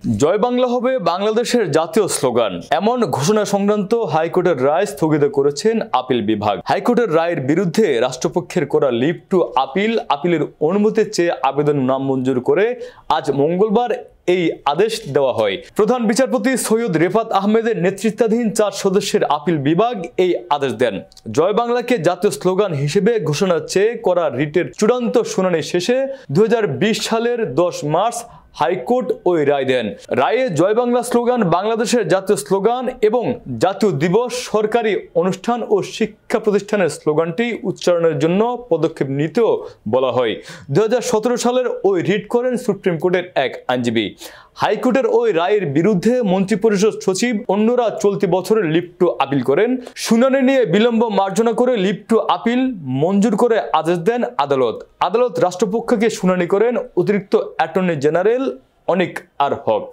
জয় বাংলা হবে বাংলাদেশের জাতীয় স্লোগান, এমন ঘোষণা সংক্রান্ত হাইকোর্টের রায় স্থগিত করেছেন আপিল বিভাগ। হাইকোর্টের রায়ের বিরুদ্ধে রাষ্ট্রপক্ষের করা লিভ টু আপিলের অনুমতি চেয়ে আবেদন নামঞ্জুর করে আজ মঙ্গলবার এই আদেশ দেওয়া হয়। প্রধান বিচারপতি সৈয়দ রেফাত আহমেদের নেতৃত্বাধীন 4 সদস্যের আপিল বিভাগ এই আদেশ দেন। জয় বাংলাকে জাতীয় স্লোগান হিসেবে ঘোষণা চেয়ে করা রিটের চূড়ান্ত শুনানি শেষে 2020 সালের 10 মার্চ হাইকোর্ট ওই রায় দেন। রায়ে জয় বাংলা স্লোগান বাংলাদেশের জাতীয় স্লোগান এবং জাতীয় দিবস, সরকারি অনুষ্ঠান ও শিক্ষা প্রতিষ্ঠানের স্লোগানটি উচ্চারণের জন্য পদক্ষেপ নিতেও বলা হয়। 2017 সালের ওই রিট করেন সুপ্রিম কোর্টের এক আইনজীবী। হাইকোর্টের ওই রায়ের বিরুদ্ধে মন্ত্রিপরিষদ সচিব অন্যরা চলতি বছরের লিভ টু আপিল করেন। শুনানি নিয়ে বিলম্ব মার্জনা করে লিভ টু আপিল মঞ্জুর করে আদেশ দেন আদালত। রাষ্ট্রপক্ষকে শুনানি করেন অতিরিক্ত অ্যাটর্নি জেনারেল অনিক আর হক।